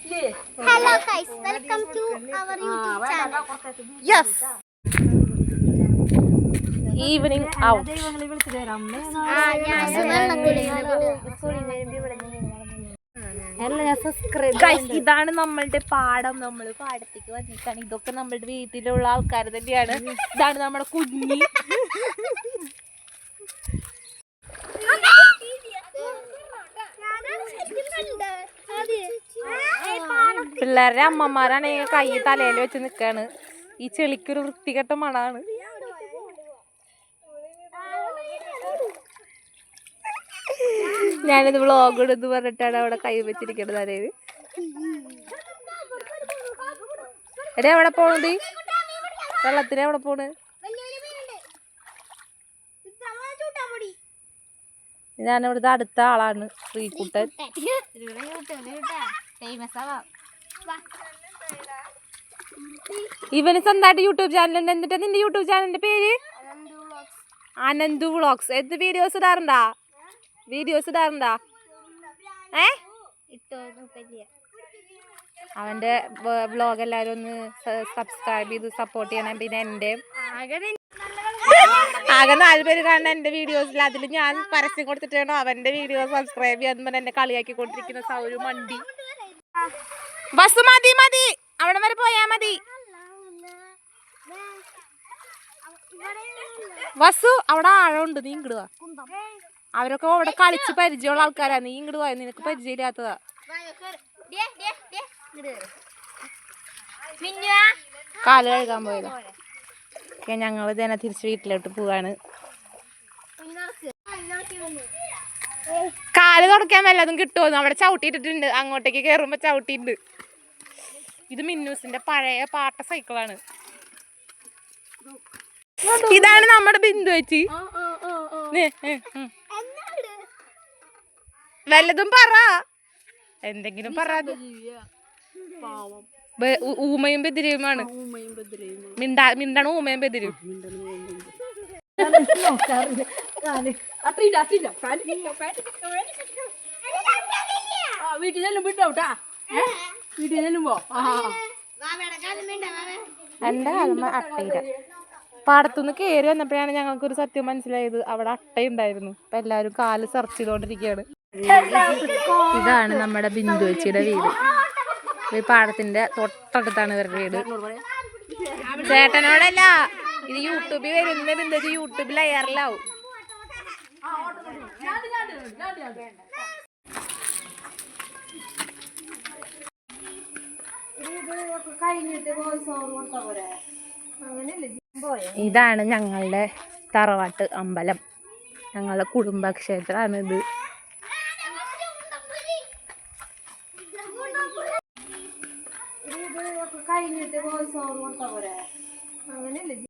Hello guys, welcome to our YouTube channel. Yes. Evening out. Guys, ഇതാണ് നമ്മളുടെ പാടം. നമ്മൾ പാടത്തേക്ക് വന്നിട്ടാണ്. ഇതൊക്കെ നമ്മളുടെ വീട്ടിലുള്ള ആൾക്കാർ തന്നെയാണ്. ഇതാണ് നമ്മുടെ കുഞ്ഞി. പിള്ളേരുടെ അമ്മമാരാണ് കൈ തലയിൽ വെച്ച് നിക്കാണ്. ഈ ചെളിക്കൊരു വൃത്തികെട്ട മണാണ്. ഞാനിത് വ്ളോഗ് എടുത്ത് പറഞ്ഞിട്ടാണ് അവിടെ കൈ വെച്ചിരിക്കുന്നത്. തലയില് എടേ എവിടെ പോണത്? വെള്ളത്തിന് എവിടെ പോണ്? ഞാനിവിടുത്തെ അടുത്ത ആളാണ് ശ്രീകുട്ടൻ. ഇവന് സ്വന്തമായിട്ട് യൂട്യൂബ് ചാനലുണ്ട്. എന്നിട്ട് നിന്റെ യൂട്യൂബ് ചാനലിന്റെ പേര് അനന്തു വ്ളോഗ്സ്. എന്ത് വീഡിയോസ് ഇടാറുണ്ടാ? അവന്റെ വ്ളോഗ് എല്ലാരും ഒന്ന് സബ്സ്ക്രൈബ് ചെയ്ത് സപ്പോർട്ട് ചെയ്യണം. പിന്നെ എന്റെ ആകെ 4 പേര് കാണുന്ന എന്റെ വീഡിയോസിൽ അതിൽ ഞാൻ പരസ്യം കൊടുത്തിട്ടാണോ അവന്റെ വീഡിയോ സബ്സ്ക്രൈബ് ചെയ്യാൻ എന്നെ കളിയാക്കിക്കൊണ്ടിരിക്കുന്ന സൗരു മണ്ടി. ബസ് മതി മതി, അവിടെ വരെ പോയാ മതി. ബസ് അവിടെ ആഴമുണ്ട്, നീ ഇങ്ങടുവാ. അവരൊക്കെ അവിടെ കളിച്ച് പരിചയമുള്ള ആൾക്കാരാ. നീ ഇങ്ങോട്ട് പോയ, നിനക്ക് പരിചയമില്ലാത്തതാ. കാല് കഴുകാൻ പോയതാ. ഞങ്ങൾ ഇതന്നെ തിരിച്ച് വീട്ടിലോട്ട് പോവാണ്. കാല് തുടയ്ക്കാൻ വല്ലതും കിട്ടുമോ? അവിടെ ചവിട്ടിയിട്ടിട്ടുണ്ട്. അങ്ങോട്ടേക്ക് കയറുമ്പോ ചവിട്ടിയിട്ടുണ്ട്. ഇത് മിന്നൂസിന്റെ പഴയ പാട്ട സൈക്കിളാണ്. ഇതാണ് നമ്മുടെ ബിന്ദു ചേച്ചി. വല്ലതും പറ, എന്തെങ്കിലും പറ. ഊമയും ബെതിരിയുമാണ്. മിണ്ടാണ് ഊമയും ബെതിരും. എന്റെ കാലം അട്ടയില്ല. പാടത്തുനിന്ന് കയറി വന്നപ്പോഴാണ് ഞങ്ങൾക്കൊരു സത്യം മനസ്സിലായത്. അവിടെ അട്ടയുണ്ടായിരുന്നു. അപ്പൊ എല്ലാരും കാല് സെർച്ച് ചെയ്തോണ്ടിരിക്കുകയാണ്. ഇതാണ് നമ്മുടെ ബിന്ദു ചേച്ചിയുടെ വീട്. ഈ പാടത്തിന്റെ തൊട്ടടുത്താണ് ഇവരുടെ വീട്. ചേട്ടനോടല്ല, ഇത് യൂട്യൂബിൽ വരുന്ന ബിന്ദു യൂട്യൂബിൽ അയറിലാവും. ഇതാണ് ഞങ്ങളുടെ തറവാട്ട് അമ്പലം. ഞങ്ങളുടെ കുടുംബക്ഷേത്രമാണ് ഇത്. കഴിഞ്ഞിട്ട്